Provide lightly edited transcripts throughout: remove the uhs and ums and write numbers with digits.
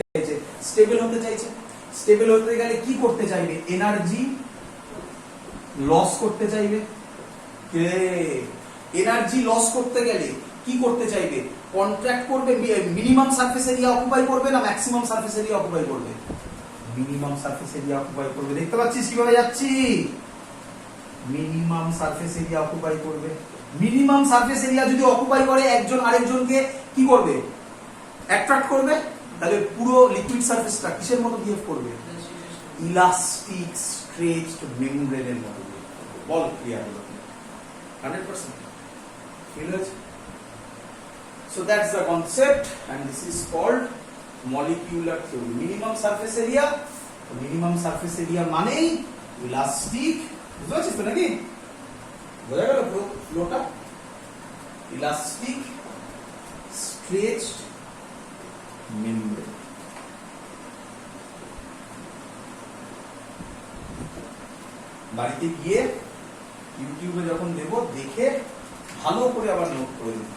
চাইছে, স্টেবল হতে চাইছে। স্টেবল হতে গেলে কি করতে চাইবে? এনার্জি লস করতে চাইবে। এনার্জি লস করতে গেলে কি করতে চাইবে? কন্ট্রাক্ট করবে, মিনিমাম সারফেস এরিয়া অকুপাই করবে না ম্যাক্সিমাম সারফেস এরিয়া অকুপাই করবে? মিনিমাম সারফেস এরিয়া অকুপাই করবে। দেখতে পাচ্ছিস কিভাবে যাচ্ছি? মিনিমাম সারফেস এরিয়া অকুপাই করবে। মিনিমাম সারফেস এরিয়া যদি অকুপাই করে একজন আরেকজনকে কি করবে? অ্যাট্রাক্ট করবে। তাহলে পুরো লিকুইড সারফেসটা কিসের মতো বিহেভ করবে? ইলাস্টিক স্ট্রেচড মেমব্রেনের মতো বিহেভ করবে। বল ক্লিয়ার হলো? 100% ফিল হয়েছে? So that's the concept and this is called molecular theory. Minimum surface area, minimum surface area মানেই ইলাস্টিক। বুঝতে পারছিস তো নাকি? বোঝা গেল ফ্লোটা? Elastic stretched membrane. বাড়িতে গিয়ে ইউটিউবে যখন দেব দেখে ভালো করে আবার নোট করে দিন।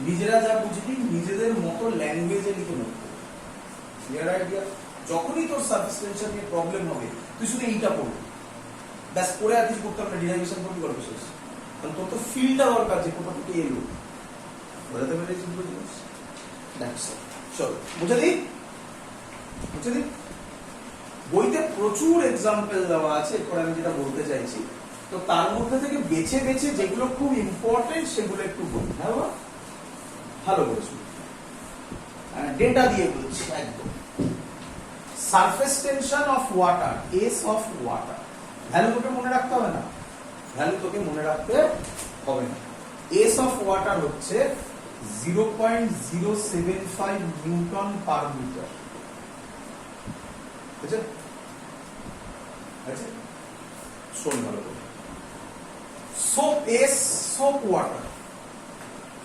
নিজেরা যা বুঝবি নিজেদের মতো ল্যাঙ্গুয়েজে লিখে নোট করবি। Clear idea? যখনই তোর সারফেস টেনশন নিয়ে প্রবলেম হবে তুই শুধু এইটা পড়বি, ব্যাস। পরে আর কিছু করতে হবে না, ডিরাইভেশন করবি, গল্প শেষ। কারণ তোর তো ফিলটা দরকার যে কোথা থেকে এলো। বোঝাতে পেরেছিস? চলো বুঝে দিই, বুঝে দিই। বইতে প্রচুর এক্সাম্পল দেওয়া আছে। এরপর আমি যেটা বলতে চাইছি, তো তার মধ্যে থেকে বেছে বেছে যেগুলো খুব ইম্পর্টেন্ট সেগুলো একটু বলি। হ্যাঁ বাবা, ভালো করে শুনি, ডেটা দিয়ে বলছি একদম। Surface tension of water, S of water, value তোকে মনে রাখতে হবে না, ভ্যালু তোকে মনে রাখতে হবে না। এস অফ ওয়াটার হচ্ছে 0.075 নিউটন পার মিটার। বুঝছে? আচ্ছা শোন ভালো করে। Soap S, soap water,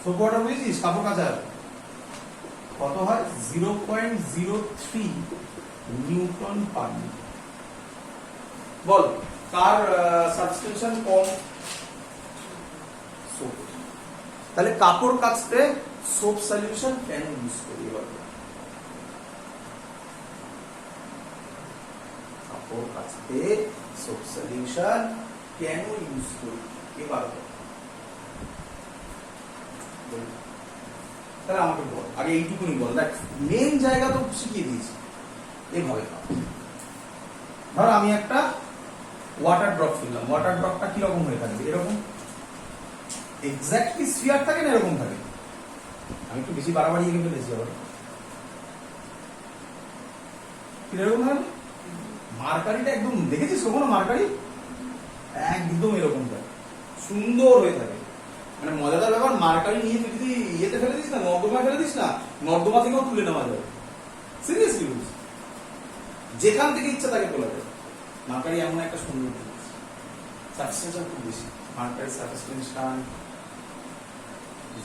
soap water বুঝেছিস? কাপড় কাচার কত হয়? 0.03 নিউটন পার মিটার। বল কার সাবস্টেনশন কম? সোপ। তাহলে কাপড় কাচতে সোপ সলিউশন কেন ইউজ করি? এবার কাপড় কাচতে সোপ সলিউশন কেন ইউজ করি? এবার তাহলে আমাকে বল, আগে এইটুকুনি বল। দেখ মেন জায়গা তো শিখিয়ে দিয়েছি। এভাবে ধর আমি একটা ওয়াটার ড্রপ ফেললাম। ওয়াটার ড্রপটা কিরকম হয়ে থাকবে? এরকম এক্স্যাক্টলি স্ফিয়ার থাকে না, এরকম থাকে। আমি একটু বেশি বাড়াবাড়ি এগিয়ে ফেলেছি আবার। কিরকম থাকে? মার্কারিটা একদম দেখেছিস কখনো? মার্কারি একদম এরকম থাকে, সুন্দর হয়ে থাকে। মানে মজাদার ব্যাপার, মার্কারি নিয়ে তুই যদি ইয়েতে ফেলে দিস না, নর্দমা ফেলে দিস না, নর্দমা থেকেও তুলে নেওয়া যাবে। সিরিয়াসলি বলছি, যেখান থেকে ইচ্ছা তাকে তোলা যাবে। মার্কারি এমন একটা সুন্দর জিনিস, সাবস্টেনশন খুব বেশি। মার্কারি সাবস্টেনশন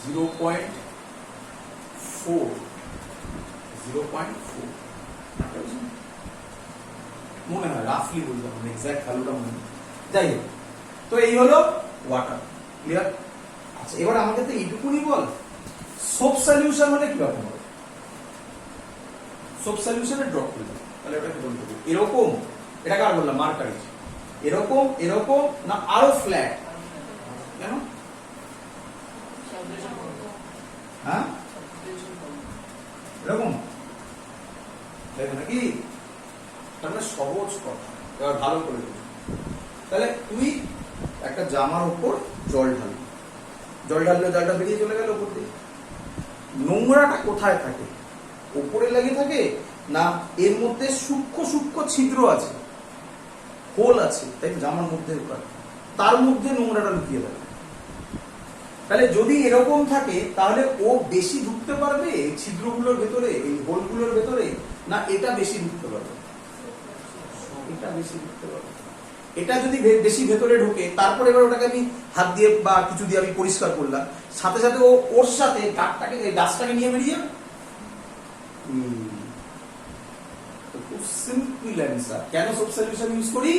0.4, 0.4 মনে হয়, রাফলি বললাম, এক্সাক্ট ভ্যালুটা মনে হয়। যাই হোক, তো এই হলো ওয়াটার। ক্লিয়ার? আচ্ছা এবার আমাকে তো এইটুকুনি বল, সোপ সলিউশন হলে কিরকম হবে? সোপ সলিউশনে ড্রপ করলাম, তাহলে ওটা কি বলতে হবে? এরকম, এটা কার বললাম? মার্কারি। এরকম, এরকম না আরো ফ্ল্যাট? কেন? হ্যাঁ এরকম দেখো নাকি? তাহলে সহজ কথা, এবার ভালো করে বুঝো। তাহলে তুই একটা জামার উপর জল ঢালবি, জল ঢাললে জলটা বেরিয়ে চলে গেল উপর দিয়ে। নোংরাটা কোথায় থাকে? উপরে লেগে থাকে না এর মধ্যে সূক্ষ্ম সূক্ষ্ম ছিদ্র আছে, হোল আছে, তাই জামার মধ্যে তার মধ্যে নোংরাটা লুকিয়ে থাকে। তাহলে যদি এরকম থাকে তাহলে ও বেশি ঢুকতে পারবে এই ছিদ্রগুলোর ভেতরে, এই হোলগুলোর ভেতরে, না এটা বেশি ঢুকতে পারবে? এটা বেশি ঢুকতে পারবে। এটা যদি বেশি ভেতরে ঢোকে, তারপরে এবার ওটাকে আমি হাত দিয়ে বা কিছু দিয়ে আমি পরিষ্কার করলাম, সাথে সাথে ও ওর সাথে ডাকটাকে, ডাস্টটাকে নিয়ে বেরিয়ে যাবে। খুব সিম্পল অ্যান্সার। কেন সোপ সলিউশন ইউজ করি?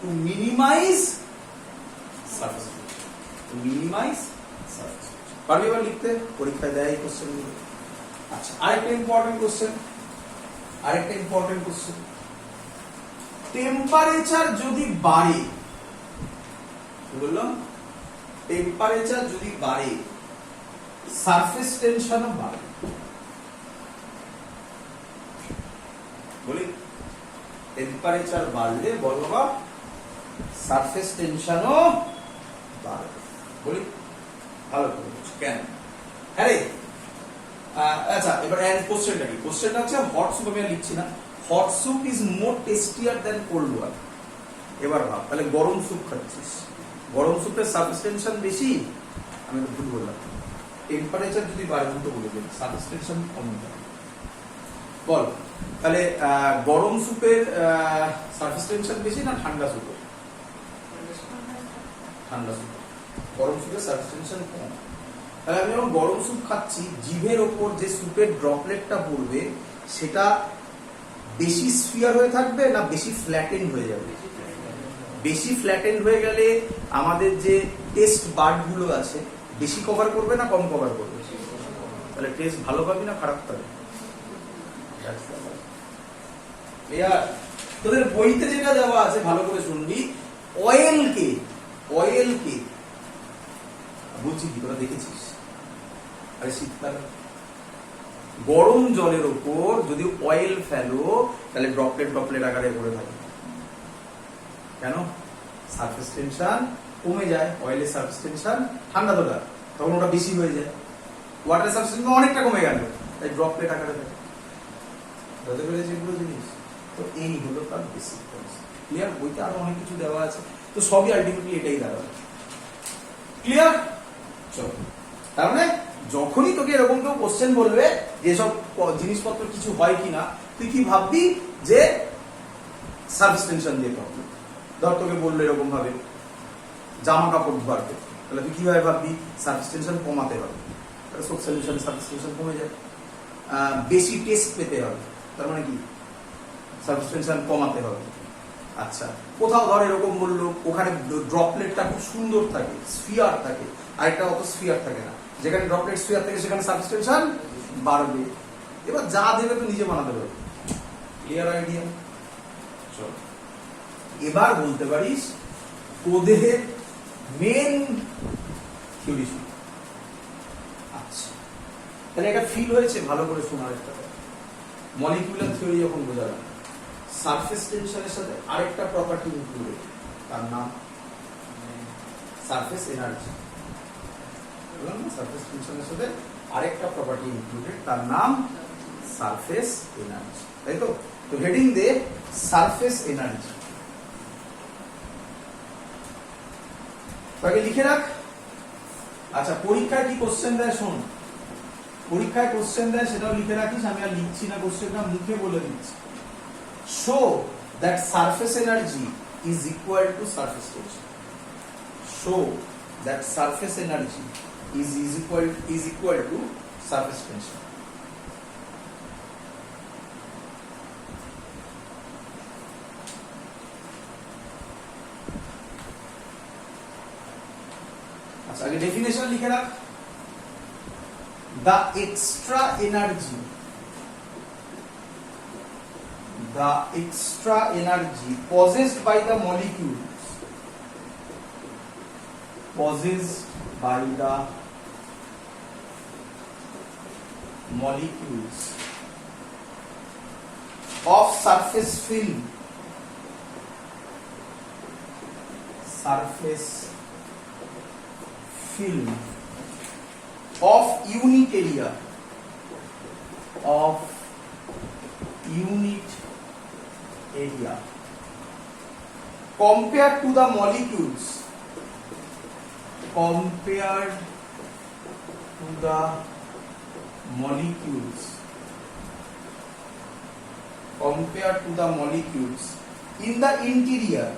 To minimize surface, to minimize surface. পারবি এবার লিখতে? পরীক্ষায় দেয় এই কোশ্চেনগুলো। আচ্ছা আরেকটা ইম্পর্টেন্ট কোশ্চেন, আরেকটা ইম্পর্টেন্ট কোশ্চেন, টেম্পারেচার যদি বাড়ে, কি বললাম, টেম্পারেচার যদি বাড়ে সারফেস টেনশনও বাড়ে। বলি টেম্পারেচার বাড়লে বলো বা সারফেস টেনশনও বাড়বে। বলি ভালো করে বুঝো কেন। হ্যাঁ রে, আচ্ছা এবার কোশ্চেনটা কি, কোশ্চেনটা হচ্ছে হট স্যুপ, আমি আর লিখছি না, hot soup is more tastier than cold water. এবার ভাব, তাহলে গরম স্যুপ খাচ্ছিস, গরম স্যুপের সারফেস টেনশন বেশি, আমি তো ভুল বললাম, টেম্পারেচার যদি বাড়ে তো বলে দিন সারফেস টেনশন কম যাবে। বল তাহলে গরম স্যুপের সারফেস টেনশন বেশি না ঠান্ডা স্যুপের? ঠান্ডা স্যুপ। গরম স্যুপের সারফেস টেনশন কম। তাহলে আমি যখন গরম স্যুপ খাচ্ছি, জিভের ওপর যে স্যুপের ড্রপলেটটা পড়বে সেটা বেশি স্ফিয়ার হয়ে থাকবে না বেশি ফ্ল্যাটেন্ড হয়ে যাবে? বেশি ফ্ল্যাটেন্ড হয়ে গেলে আমাদের যে টেস্ট বার্ড গুলো আছে বেশি কভার করবে না কম কভার করবে? তাহলে টেস্ট ভালো পাবি না খারাপ পাবি? তোদের বইতে যেটা দেওয়া আছে ভালো করে শুনবি, অয়েলকে বলছি কি তোরা দেখেছিস? আরে শীতকালে গরম জলের উপর যদি অয়েল ফেলো তাহলে ড্রপলেট আকারে পড়ে থাকে। কেন? সারফেস টেনশন কমে যায়, অয়েলের সারফেস টেনশন ঠান্ডা তো তখন ওটা বেশি হয়ে যায়, ওয়াটার সারফেস টেনশন অনেকটা কমে গেল, তাই ড্রপলেট আকারে থাকে। বুঝতে পেরেছি এগুলো জিনিস? তো এই হলো তার বেসিক কনসেপ্ট। ক্লিয়ার? বইতে আরো অনেক কিছু দেওয়া আছে, তো সবই আলটিমেটলি এটাই দাঁড়াবে। ক্লিয়ার? চলো, তার মানে যখনই তোকে এরকম কেউ কোশ্চেন বলবে যেসব জিনিসপত্র কিছু হয় কিনা, তুই কি ভাববি যে সারফেস টেনশন দিয়ে প্রবলেম। ধর তোকে বললো এরকম ভাবে জামা কাপড় ধোয়াতে, তাহলে তুই কিভাবে ভাববি? সারফেস টেনশন কমাতে হবে, তাহলে সোপ সলিউশনে সারফেস টেনশন কমে যায়। বেশি টেস্ট পেতে হবে, তার মানে কি? সারফেস টেনশন কমাতে হবে। আচ্ছা, কোথাও ধর এরকম বললো ওখানে ড্রপলেটটা খুব সুন্দর থাকে, স্ফিয়ার থাকে, আরেকটা অত স্ফিয়ার থাকে না, যেখানে ড্রপলেট স্ফিয়ার থাকে সেখানে সারফেস টেনশন বাড়বে। এবার যা দেবে তো নিজে বানাতে পারবে। Clear idea? চল এবার বলতে পারিস তোদের মেন থিওরি শুরু। আচ্ছা, তাহলে এটা ফিল হয়েছে ভালো করে শোনার একটা মলিকুলার থিওরি যখন বোঝালাম, সারফেস টেনশনের সাথে আরেকটা প্রপার্টি ইনক্লুডেড, তার নাম সারফেস এনার্জি। বললাম না, সারফেস টেনশনের সাথে আরেকটা প্রপার্টি ইনক্লুডেড, তার নাম সারফেস এনার্জি, তাই তো? তো হেডিং দে সারফেস এনার্জি, তাকে লিখে রাখ। আচ্ছা, পরীক্ষায় কি কোশ্চেন দেয় শোন, পরীক্ষায় কোশ্চেন দেয় সেটাও লিখে রাখিস, আমি আর লিখছি না, কোশ্চেনটা মুখে বলে দিচ্ছি। Show that surface energy is equal to surface tension. Show that surface energy is equal to surface tension. আচ্ছা, আগে ডেফিনেশন লিখে রাখ। The extra energy possessed by the molecules of surface film of unit area compared to the molecules in the interior,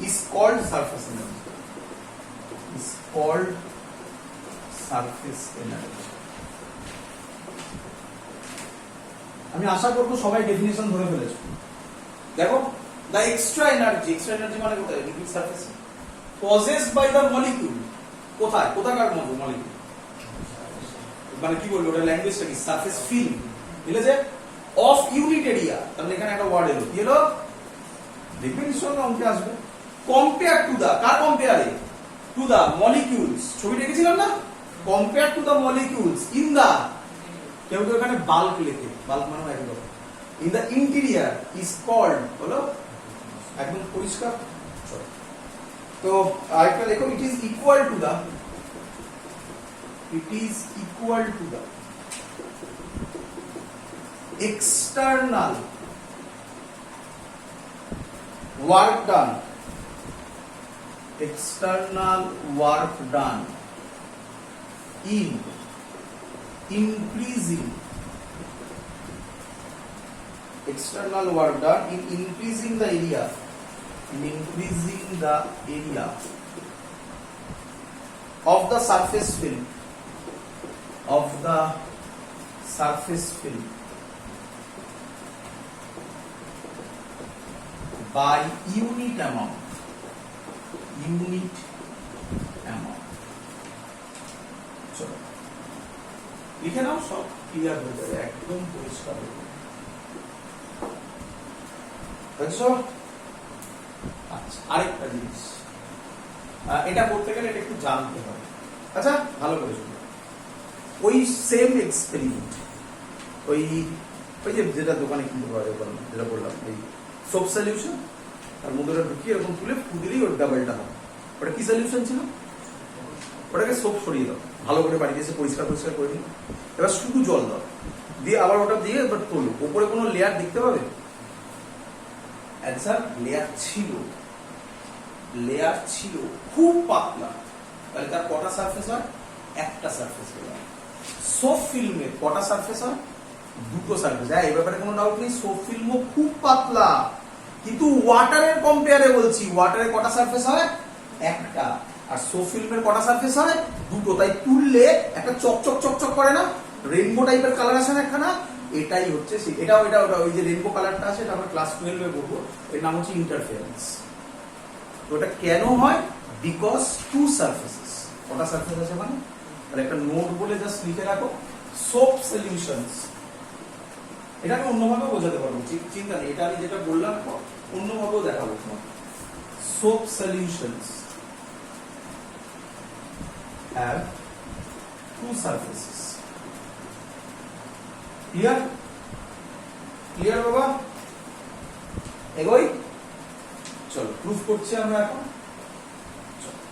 is called surface energy. আমি আশা করবো সবাই definition ধরে ফেলেছো। দেখো, দ্য এক্সট্রা এনার্জি মানে কোথায়? Liquid surface. possessed by the molecule কোথায় কোথাকার মলিকিউল মানে কি বলবো ওটা ল্যাঙ্গুয়েজটা কি সারফেস ফিল্ম বুঝলে অফ ইউনিট এরিয়া তাহলে এখানে একটা ওয়ার্ড এলো কি হলো দেখবেন নিশ্চয়ই অঙ্কে আসবে কম্পেয়ার টু দা কার কম্পেয়ারে টু দা মলিকিউলস ছবি দেখেছিলাম না compare to the molecules in the কেউ কেউ এখানে বাল্ক লেখে বাল্ক মানে একদম in the interior is called বলো একদম পরিষ্কার তো আরেকটা লেখো it is equal to the external work done in increasing the area of the surface film by unit amount চলো লিখে নাও সব ক্লিয়ার হয়ে যাবে একদম পরিষ্কার হয়ে যাবে বুঝছো আচ্ছা আরেকটা জিনিস এটা করতে গেলে এটা একটু জানতে হবে আচ্ছা ভালো করে শুনো ওই সেম এক্সপেরিমেন্ট ওই যে যেটা দোকানে কিনতে পাওয়া যায় যেটা বললাম এই সোপ সলিউশন আর মধ্যে ঢুকিয়ে এরকম তুলে ফু দিলেই ওর ডাবলটা হয় ওটা কি সলিউশন ছিল ওটাকে সোপ সরিয়ে দাও ভালো করে বাড়িতে এসে পরিষ্কার করে দিন এবার শুধু জল দাও দিয়ে আবার ওটা দিয়ে এবার তোলো ওপরে কোনো লেয়ার দেখতে পাবে অ্যান্সার লেয়ার ছিল খুব পাতলা তাহলে তার কটা সারফেস হয় একটা সারফেস হয় সোপ ফিল্মের কটা সারফেস হয় দুটো সারফেস এই ব্যাপারে কোনো ডাউট নেই সোপ ফিল্মও খুব পাতলা কিন্তু ওয়াটারের কম্পেয়ারে বলছি ওয়াটারে কটা সারফেস হয় একটা আর সোপ ফিল্মের কটা সারফেস হয় দুটো তাই তুললে একটা চকচক করে না রেইনবো টাইপের কালার আসে না একখানা এটাই হচ্ছে এটা ওই যে রেইনবো কালারটা আছে এটা আমরা ক্লাস 12 এ পড়বো এর নাম হচ্ছে ইন্টারফারেন্স তো এটা কেন হয় বিকজ টু সারফেসেস কটা সারফেস আছে মানে তাহলে একটা নোট বলে জাস্ট লিখে রাখো সোপ সলিউশনস এটা আমি অন্যভাবে বোঝাতে পারবো চিন্তা নেই এটা আমি যেটা বললাম অন্যভাবেও দেখাবো তোমাকে soap solutions have two surfaces clear বাবা এগোই চলো প্রুফ করছি আমরা এখন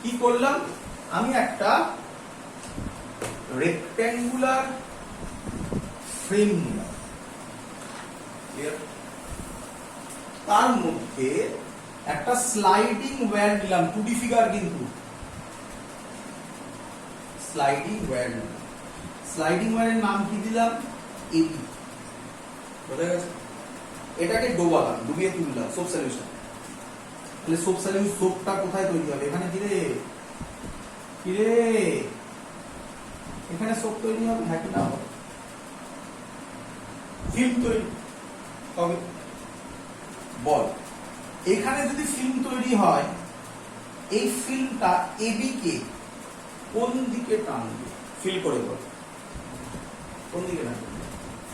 কি করলাম আমি একটা রেক্ট্যাঙ্গুলার ফ্রেম নিলাম ক্লিয়ার তার মধ্যে একটা স্লাইডিং ওয়্যার নিলাম 2D ফিগার কিন্তু স্লাইডিং ওয়্যারের নাম কি দিলাম এবি বোঝা গেছে এটাকে ডোবালাম ডুবিয়ে তুললাম সোপ সলিউশন তাহলে সোপ সলিউশন সোপটা কোথায় তৈরি হবে এখানে কিরে এখানে সোপ তৈরি হবে হ্যাঁ কি না হবে ফিল্ম তৈরি হবে বল এখানে যদি ফিল্ম তৈরি হয় এই ফিল্মটা এবি কে কোন দিকে টানবে ফিল করে বল কোন দিকে টানবে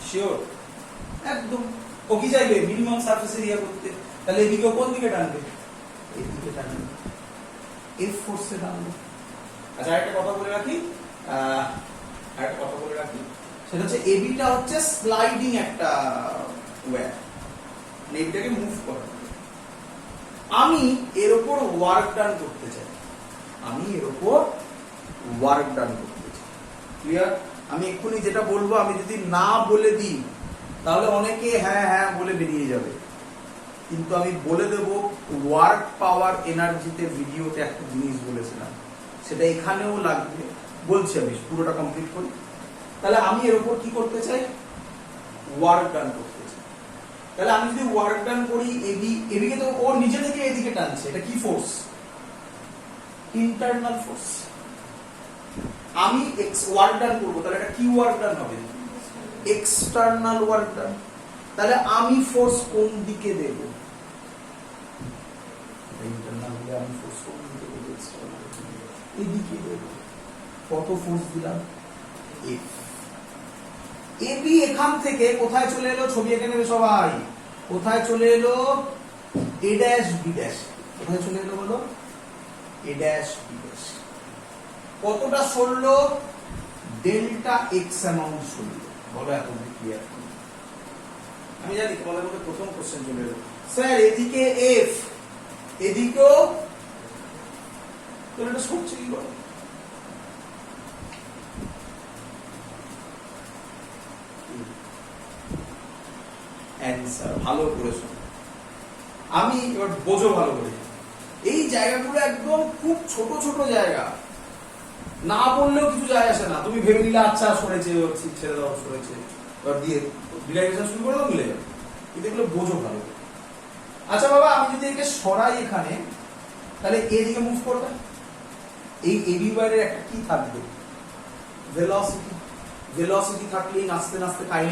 শিওর একদম ও কি চাইবে মিনিমাম সারফেস এরিয়া করতে তাহলে এদিকে কোন দিকে টানবে এই দিকে টানবে এফ ফোর্সে টানবে আচ্ছা একটা কথা বলে রাখি সেটা হচ্ছে এবিটা হচ্ছে স্লাইডিং একটা ওয়্যার মানে এবিটাকে মুভ করা আমি এর উপর ওয়ার্ক ডান করতে চাই ক্লিয়ার আমি এক্ষুনি যেটা বলবো আমি যদি না বলে দিই তাহলে অনেকে হ্যাঁ হ্যাঁ বলে বেরিয়ে যাবে কিন্তু আমি বলে দেব ওয়ার্ক পাওয়ার এনার্জিতে ভিডিওতে একটা জিনিস বলেছিলাম সেটা এখানেও লাগবে বলছি আমি পুরোটা কমপ্লিট করি তাহলে আমি এর উপর কি করতে চাই ওয়ার্ক ডান করতে চাই তাহলে আমি যদি ওয়ার্ক ডান করি এদিকে তো ও নিজে থেকে এদিকে টানছে এটা কি ফোর্স ইন্টারনাল ফোর্স আমি ওয়ার্ক ডান করবো তাহলে এটা কি ওয়ার্ক ডান হবে এক্সটার্নাল ওয়ার্ক ডান তাহলে আমি ফোর্স কোন দিকে দেব ইন্টারনাল হলে আমি ফোর্স কোন দিকে দেব এদিকে কত ফোর্স দিলাম, এফ। এবি এখান থেকে কোথায় চলে এলো, ছবি এঁকে নেবে সবাই, কোথায় চলে এলো, এ ড্যাশ বি ড্যাশ, কোথায় চলে এলো বলো, এ ড্যাশ বি ড্যাশ। কতটা সরলো, ডেল্টা এক্স অ্যামাউন্ট সরলো, বলো এখন ক্লিয়ার। আমি জানি তোমাদের মধ্যে প্রথম কোশ্চেন চলে এলো, স্যার এদিকে এফ এদিকেও, তাহলে এটা সরছে কি বলো, অ্যান্সার। ভালো করে শোনো, আমি এবার বোঝো ভালো করে, এই জায়গাগুলো একদম খুব ছোট ছোট জায়গা, না বললেও কিছু যায় আসে না, তুমি ভেবে নিলে আচ্ছা সরেছে, ছেড়ে দাও সরেছে, এবার দিয়ে ডিরাইভেশন শুরু করে দাও, মিলে যাবে। কিন্তু এগুলো বোঝো ভালো। আচ্ছা বাবা, আমি যদি একে সরাই এখানে, তাহলে এদিকে মুভ করবে, এই এবি বাইরের একটা কি থাকবে, ভেলোসিটি। ভেলোসিটি থাকলেই নাচতে নাচতে কাহিনী